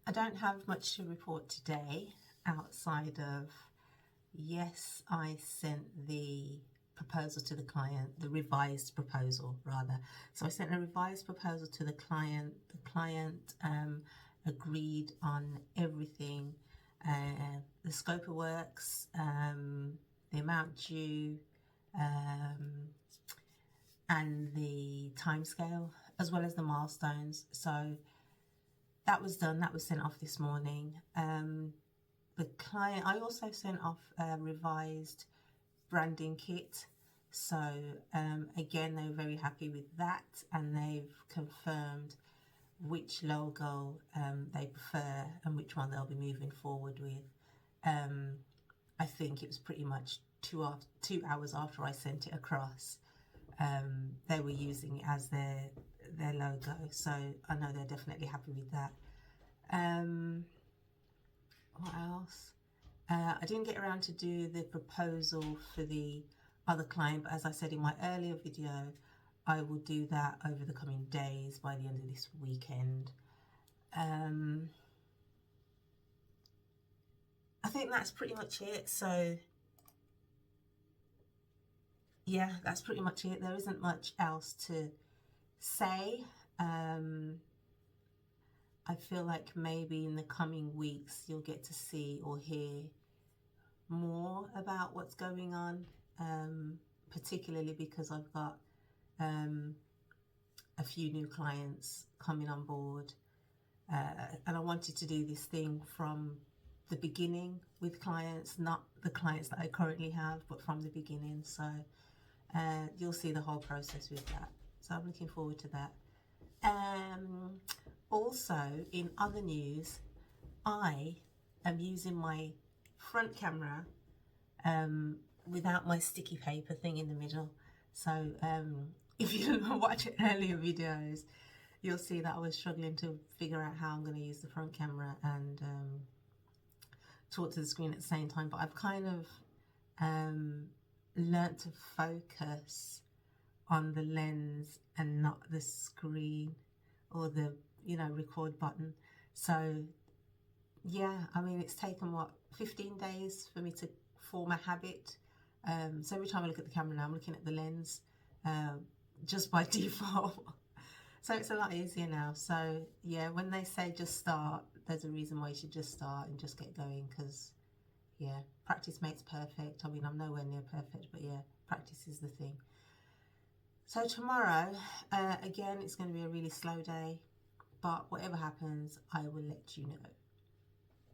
I don't have much to report today outside of, yes, I sent the proposal to the client, the revised proposal rather. So I sent a revised proposal to the client. The client agreed on everything, the scope of works, the amount due, and the timescale, as well as the milestones. So that was done. That was sent off this morning. The client, I also sent off a revised branding kit. So again, they were very happy with that, and they've confirmed which logo they prefer and which one they'll be moving forward with. I think it was pretty much 2 hours after I sent it across. They were using it as their logo, so I know they're definitely happy with that. What else? I didn't get around to do the proposal for the other client, but as I said in my earlier video, I will do that over the coming days by the end of this weekend. I think that's pretty much it. So yeah, that's pretty much it. There isn't much else to say. I feel like maybe in the coming weeks you'll get to see or hear more about what's going on, particularly because I've got a few new clients coming on board, and I wanted to do this thing from the beginning with clients, not the clients that I currently have, but from the beginning. So you'll see the whole process with that. So I'm looking forward to that. Also, in other news, I am using my front camera without my sticky paper thing in the middle. So if you watch earlier videos, you'll see that I was struggling to figure out how I'm going to use the front camera and talk to the screen at the same time. But I've kind of learnt to focus on the lens and not the screen or the record button. So yeah, I mean, it's taken what, 15 days for me to form a habit. So every time I look at the camera now, I'm looking at the lens just by default. So it's a lot easier now. So yeah, when they say just start, there's a reason why you should just start and just get going, because yeah, practice makes perfect. I mean, I'm nowhere near perfect, but yeah, practice is the thing. So tomorrow, again, it's going to be a really slow day, but whatever happens, I will let you know.